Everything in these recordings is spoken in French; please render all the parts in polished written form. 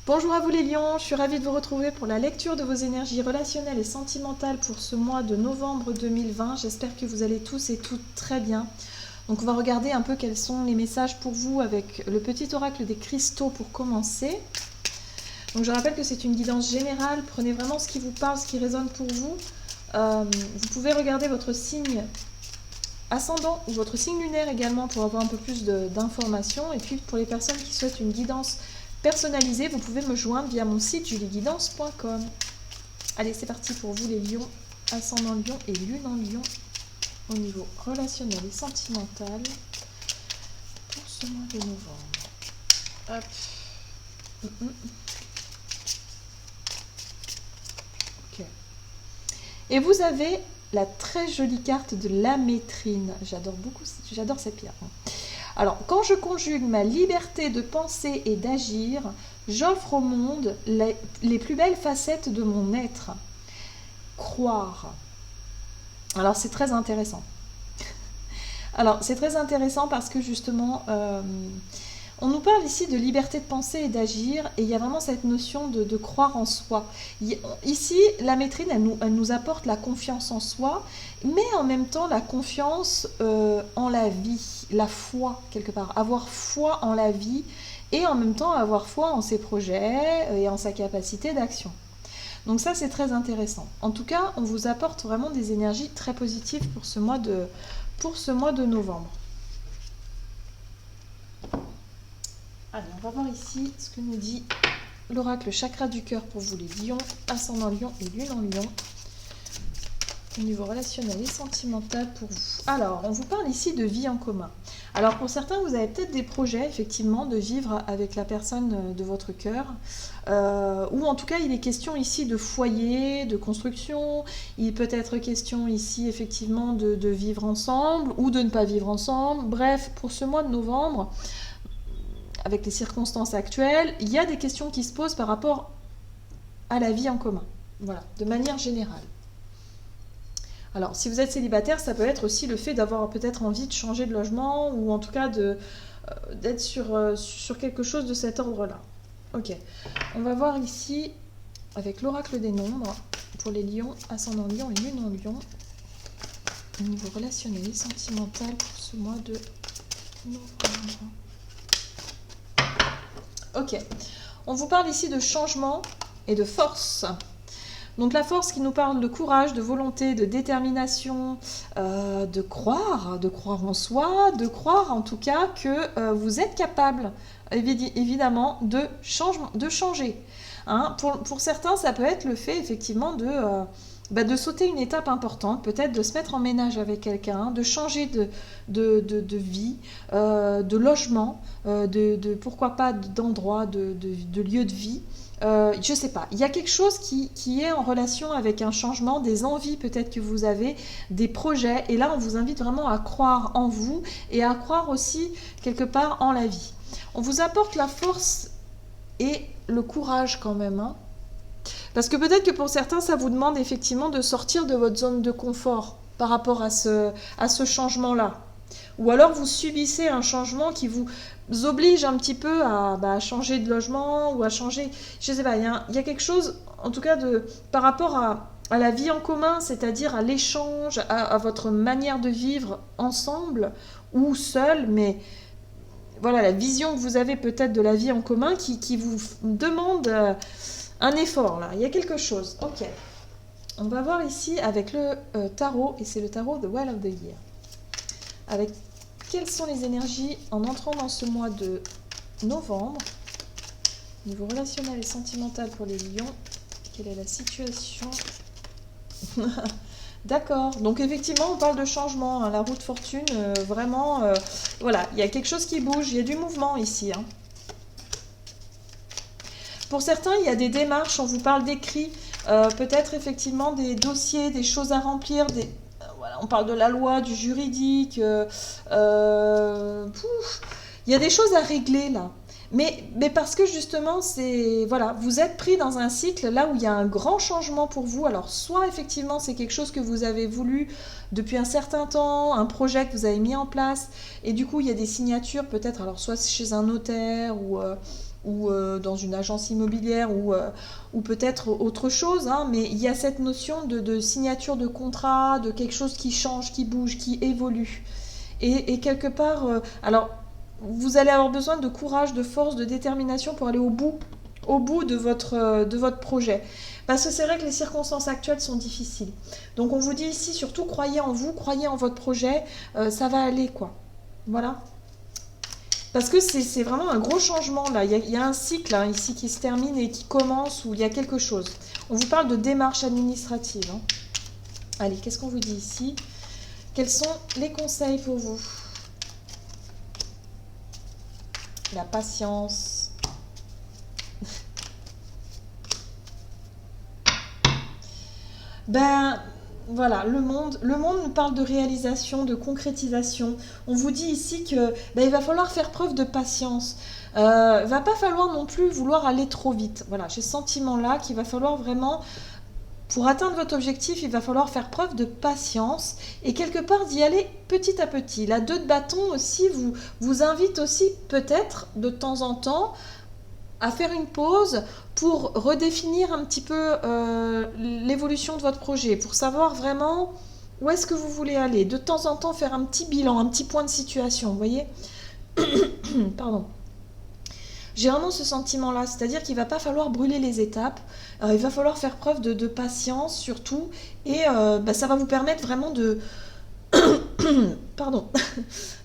Bonjour à vous les lions, je suis ravie de vous retrouver pour la lecture de vos énergies relationnelles et sentimentales pour ce mois de novembre 2020. J'espère que vous allez tous et toutes très bien. Donc on va regarder un peu quels sont les messages pour vous avec le petit oracle des cristaux pour commencer. Donc je rappelle que c'est une guidance générale, prenez vraiment ce qui vous parle, ce qui résonne pour vous. Vous pouvez regarder votre signe ascendant ou votre signe lunaire également pour avoir un peu plus d'informations. Et puis pour les personnes qui souhaitent une guidance personnalisée, vous pouvez me joindre via mon site julieguidance.com. Allez, c'est parti pour vous les lions, ascendant lion et lune en lion au niveau relationnel et sentimental pour ce mois de novembre. Hop. Ok. Et vous avez la très jolie carte de la métrine. J'adore cette pierre. Alors, quand je conjugue ma liberté de penser et d'agir, j'offre au monde les plus belles facettes de mon être. Croire. Alors, c'est très intéressant. Alors, c'est très intéressant parce que justement, on nous parle ici de liberté de penser et d'agir, et il y a vraiment cette notion de croire en soi. Ici, la métrine, elle nous apporte la confiance en soi, mais en même temps la confiance en la vie, la foi quelque part, avoir foi en la vie, et en même temps avoir foi en ses projets et en sa capacité d'action. Donc ça, c'est très intéressant. En tout cas, on vous apporte vraiment des énergies très positives pour ce mois de novembre. Allez, on va voir ici ce que nous dit l'oracle chakra du cœur pour vous les lions, ascendant lion et lune en lion, au niveau relationnel et sentimental pour vous. Alors, on vous parle ici de vie en commun. Alors, pour certains, vous avez peut-être des projets, effectivement, de vivre avec la personne de votre cœur, ou en tout cas, il est question ici de foyer, de construction, il peut être question ici, effectivement, de vivre ensemble, ou de ne pas vivre ensemble. Bref, pour ce mois de novembre, avec les circonstances actuelles, il y a des questions qui se posent par rapport à la vie en commun. Voilà, de manière générale. Alors, si vous êtes célibataire, ça peut être aussi le fait d'avoir peut-être envie de changer de logement ou en tout cas d'être sur quelque chose de cet ordre-là. Ok, on va voir ici avec l'oracle des nombres pour les lions, ascendant lion et lune en lion, au niveau relationnel et sentimental pour ce mois de novembre. Ok, on vous parle ici de changement et de force. Donc la force qui nous parle de courage, de volonté, de détermination, de croire en soi, de croire en tout cas que vous êtes capable, évidemment, de changer. Hein, pour certains, ça peut être le fait effectivement de sauter une étape importante, peut-être de se mettre en ménage avec quelqu'un, de changer de vie, de logement, pourquoi pas d'endroit, de lieu de vie. Je ne sais pas, il y a quelque chose qui est en relation avec un changement, des envies peut-être que vous avez, des projets, et là on vous invite vraiment à croire en vous et à croire aussi quelque part en la vie. On vous apporte la force et le courage quand même, hein. Parce que peut-être que pour certains ça vous demande effectivement de sortir de votre zone de confort par rapport à ce changement-là. Ou alors vous subissez un changement qui vous oblige un petit peu à changer de logement ou à changer, je ne sais pas, il y a quelque chose en tout cas par rapport à la vie en commun, c'est-à-dire à l'échange, à votre manière de vivre ensemble ou seul, mais voilà la vision que vous avez peut-être de la vie en commun qui vous demande un effort là, il y a quelque chose. Ok, on va voir ici avec le tarot, et c'est le tarot de Well of the Year. Avec quelles sont les énergies en entrant dans ce mois de novembre, niveau relationnel et sentimental pour les lions, quelle est la situation? D'accord, donc effectivement on parle de changement, hein, la roue de fortune, vraiment, voilà, il y a quelque chose qui bouge, il y a du mouvement ici. Hein. Pour certains, il y a des démarches, on vous parle d'écrits, peut-être effectivement des dossiers, des choses à remplir, voilà, on parle de la loi, du juridique, il y a des choses à régler là. Mais parce que justement, voilà, vous êtes pris dans un cycle là où il y a un grand changement pour vous. Alors soit effectivement c'est quelque chose que vous avez voulu depuis un certain temps, un projet que vous avez mis en place, et du coup il y a des signatures peut-être, alors soit chez un notaire ou dans une agence immobilière ou peut-être autre chose, hein, mais il y a cette notion de signature de contrat, de quelque chose qui change, qui bouge, qui évolue. Et quelque part, alors vous allez avoir besoin de courage, de force, de détermination pour aller au bout de votre projet. Parce que c'est vrai que les circonstances actuelles sont difficiles. Donc on vous dit ici, surtout croyez en vous, croyez en votre projet, ça va aller quoi. Voilà. Parce que c'est vraiment un gros changement là. Il y a un cycle hein, ici qui se termine et qui commence où il y a quelque chose. On vous parle de démarche administrative. Hein. Allez, qu'est-ce qu'on vous dit ici? Quels sont les conseils pour vous? La patience. Ben voilà, le monde nous parle de réalisation, de concrétisation. On vous dit ici que ben, il va falloir faire preuve de patience. Va pas falloir non plus vouloir aller trop vite. Voilà, j'ai ce sentiment-là qu'il va falloir vraiment, pour atteindre votre objectif, il va falloir faire preuve de patience et quelque part d'y aller petit à petit. La 2 de bâton aussi vous invite aussi peut-être de temps en temps à faire une pause pour redéfinir un petit peu l'évolution de votre projet, pour savoir vraiment où est-ce que vous voulez aller. De temps en temps, faire un petit bilan, un petit point de situation, vous voyez. Pardon. J'ai vraiment ce sentiment-là, c'est-à-dire qu'il ne va pas falloir brûler les étapes, il va falloir faire preuve de patience surtout, et bah, ça va vous permettre vraiment de, pardon,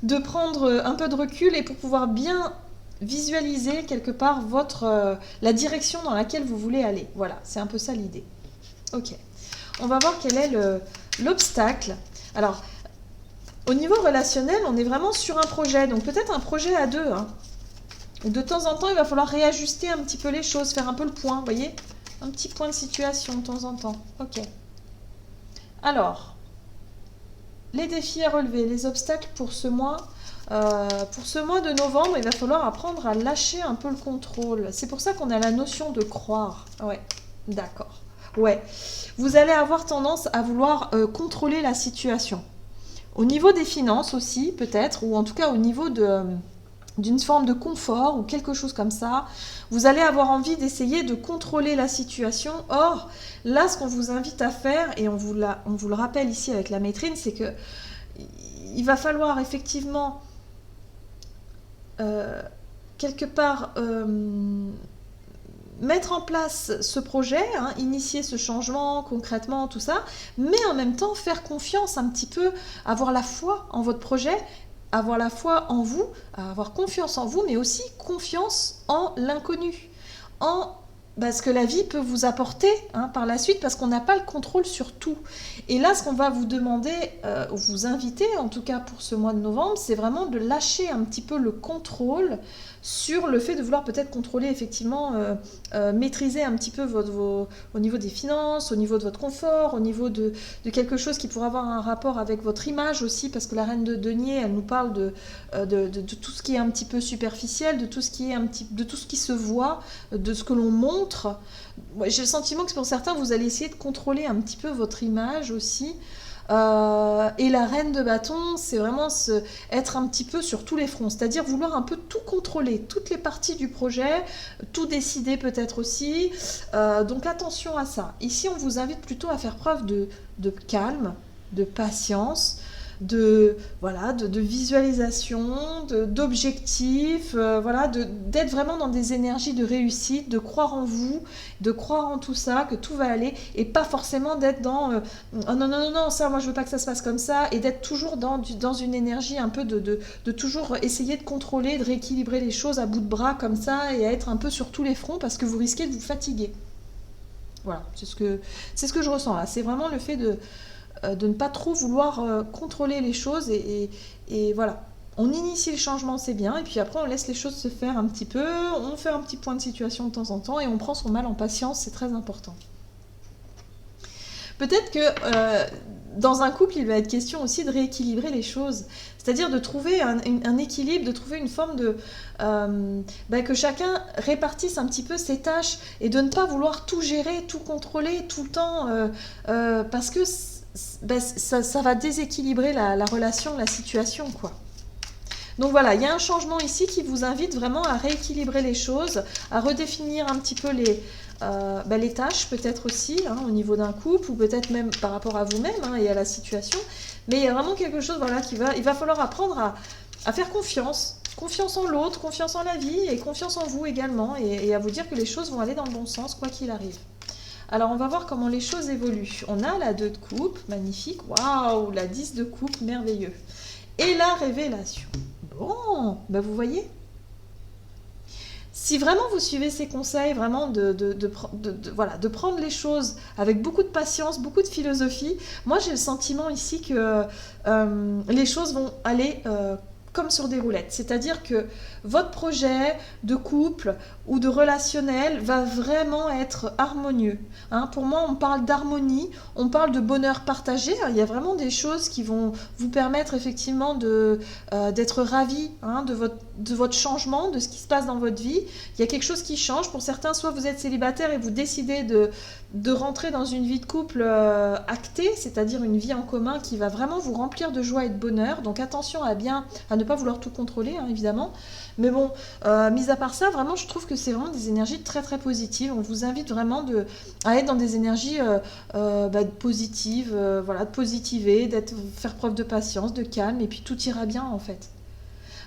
de prendre un peu de recul et pour pouvoir bien visualiser quelque part la direction dans laquelle vous voulez aller. Voilà, c'est un peu ça l'idée. Ok, on va voir quel est l'obstacle. Alors, au niveau relationnel, on est vraiment sur un projet, donc peut-être un projet à deux. Hein. De temps en temps, il va falloir réajuster un petit peu les choses, faire un peu le point, vous voyez? Un petit point de situation de temps en temps. Ok. Alors, les défis à relever, les obstacles pour ce mois. Pour ce mois de novembre, il va falloir apprendre à lâcher un peu le contrôle. C'est pour ça qu'on a la notion de croire. Ouais, d'accord. Ouais, vous allez avoir tendance à vouloir contrôler la situation. Au niveau des finances aussi, peut-être, ou en tout cas au niveau d'une forme de confort ou quelque chose comme ça, vous allez avoir envie d'essayer de contrôler la situation. Or, là, ce qu'on vous invite à faire, et on vous le rappelle ici avec la maîtrine, c'est que il va falloir effectivement quelque part mettre en place ce projet, hein, initier ce changement concrètement, tout ça, mais en même temps faire confiance un petit peu, avoir la foi en votre projet, avoir la foi en vous, avoir confiance en vous, mais aussi confiance en l'inconnu, en ce que la vie peut vous apporter hein, par la suite, parce qu'on n'a pas le contrôle sur tout. Et là, ce qu'on va vous demander, vous inviter, en tout cas pour ce mois de novembre, c'est vraiment de lâcher un petit peu le contrôle sur le fait de vouloir peut-être contrôler, effectivement, maîtriser un petit peu au niveau des finances, au niveau de votre confort, au niveau de quelque chose qui pourrait avoir un rapport avec votre image aussi, parce que la reine de denier, elle nous parle de tout ce qui est un petit peu superficiel, de tout ce qui se voit, de ce que l'on montre. J'ai le sentiment que pour certains, vous allez essayer de contrôler un petit peu votre image aussi. Et la reine de bâton, c'est vraiment être un petit peu sur tous les fronts, c'est-à-dire vouloir un peu tout contrôler, toutes les parties du projet, tout décider peut-être aussi. Donc attention à ça. Ici, on vous invite plutôt à faire preuve de calme, de patience, de visualisation, d'objectifs, d'être vraiment dans des énergies de réussite, de croire en vous, de croire en tout ça, que tout va aller, et pas forcément d'être dans oh non, ça, moi je veux pas que ça se passe comme ça, et d'être toujours dans une énergie un peu de toujours essayer de contrôler, de rééquilibrer les choses à bout de bras comme ça, et à être un peu sur tous les fronts, parce que vous risquez de vous fatiguer. Voilà, c'est ce que je ressens là, c'est vraiment le fait de ne pas trop vouloir contrôler les choses et voilà. On initie le changement, c'est bien, et puis après on laisse les choses se faire un petit peu, on fait un petit point de situation de temps en temps et on prend son mal en patience, c'est très important. Peut-être que dans un couple, il va être question aussi de rééquilibrer les choses, c'est-à-dire de trouver un équilibre, de trouver une forme de... que chacun répartisse un petit peu ses tâches et de ne pas vouloir tout gérer, tout contrôler tout le temps, parce que ça va déséquilibrer la relation, la situation, quoi. Donc voilà, il y a un changement ici qui vous invite vraiment à rééquilibrer les choses, à redéfinir un petit peu les tâches peut-être aussi, hein, au niveau d'un couple, ou peut-être même par rapport à vous-même, hein, et à la situation. Mais il y a vraiment quelque chose, voilà, il va falloir apprendre à faire confiance. Confiance en l'autre, confiance en la vie et confiance en vous également, et à vous dire que les choses vont aller dans le bon sens quoi qu'il arrive. Alors on va voir comment les choses évoluent. On a la 2 de coupe, magnifique, waouh, la 10 de coupe, merveilleux. Et la révélation. Bon, ben vous voyez, si vraiment vous suivez ces conseils, vraiment voilà, de prendre les choses avec beaucoup de patience, beaucoup de philosophie, moi j'ai le sentiment ici que les choses vont aller comme sur des roulettes. C'est-à-dire que votre projet de couple ou de relationnel va vraiment être harmonieux. Hein, pour moi, on parle d'harmonie, on parle de bonheur partagé. Il y a vraiment des choses qui vont vous permettre effectivement d'être ravis, hein, de votre changement, de ce qui se passe dans votre vie. Il y a quelque chose qui change. Pour certains, soit vous êtes célibataire et vous décidez de rentrer dans une vie de couple actée, c'est-à-dire une vie en commun qui va vraiment vous remplir de joie et de bonheur. Donc attention à ne pas vouloir tout contrôler, hein, évidemment. Mais bon, mis à part ça, vraiment, je trouve que c'est vraiment des énergies très très positives. On vous invite vraiment à être dans des énergies positives, voilà, de positiver, faire preuve de patience, de calme, et puis tout ira bien en fait.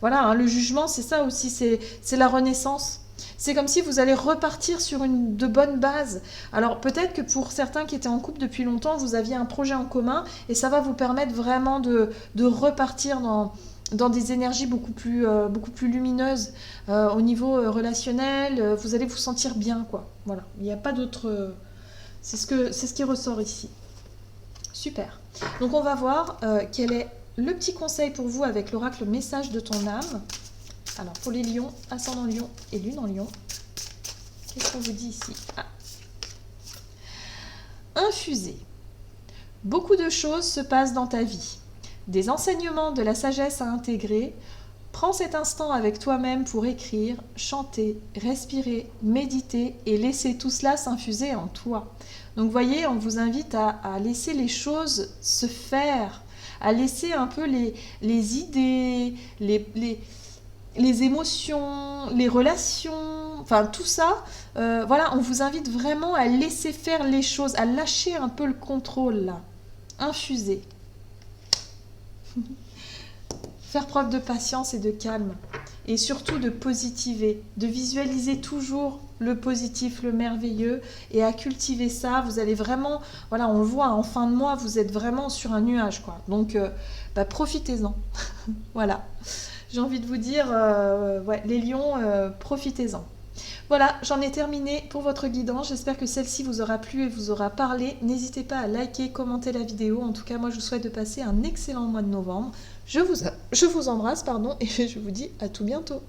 Voilà, hein, le jugement, c'est ça aussi, c'est la renaissance. C'est comme si vous allez repartir sur de bonnes bases. Alors peut-être que pour certains qui étaient en couple depuis longtemps, vous aviez un projet en commun et ça va vous permettre vraiment de repartir dans des énergies beaucoup plus lumineuses au niveau relationnel. Vous allez vous sentir bien, quoi. Voilà, il n'y a pas d'autre... c'est ce qui ressort ici. Super. Donc on va voir quel est le petit conseil pour vous avec l'oracle message de ton âme. Alors, pour les lions, ascendant lion et lune en lion, qu'est-ce qu'on vous dit ici? Infusé. Beaucoup de choses se passent dans ta vie. Des enseignements, de la sagesse à intégrer. Prends cet instant avec toi-même pour écrire, chanter, respirer, méditer et laisser tout cela s'infuser en toi. Donc, voyez, on vous invite à laisser les choses se faire, à laisser un peu les idées, les émotions, les relations, enfin tout ça, voilà, on vous invite vraiment à laisser faire les choses, à lâcher un peu le contrôle là, infuser. Faire preuve de patience et de calme, et surtout de positiver, de visualiser toujours le positif, le merveilleux, et à cultiver ça. Vous allez vraiment, voilà, on le voit, en fin de mois, vous êtes vraiment sur un nuage, quoi. Donc, profitez-en, voilà. J'ai envie de vous dire, ouais, les lions, profitez-en. Voilà, j'en ai terminé pour votre guidance. J'espère que celle-ci vous aura plu et vous aura parlé. N'hésitez pas à liker, commenter la vidéo. En tout cas, moi, je vous souhaite de passer un excellent mois de novembre. Je vous embrasse, pardon, et je vous dis à tout bientôt.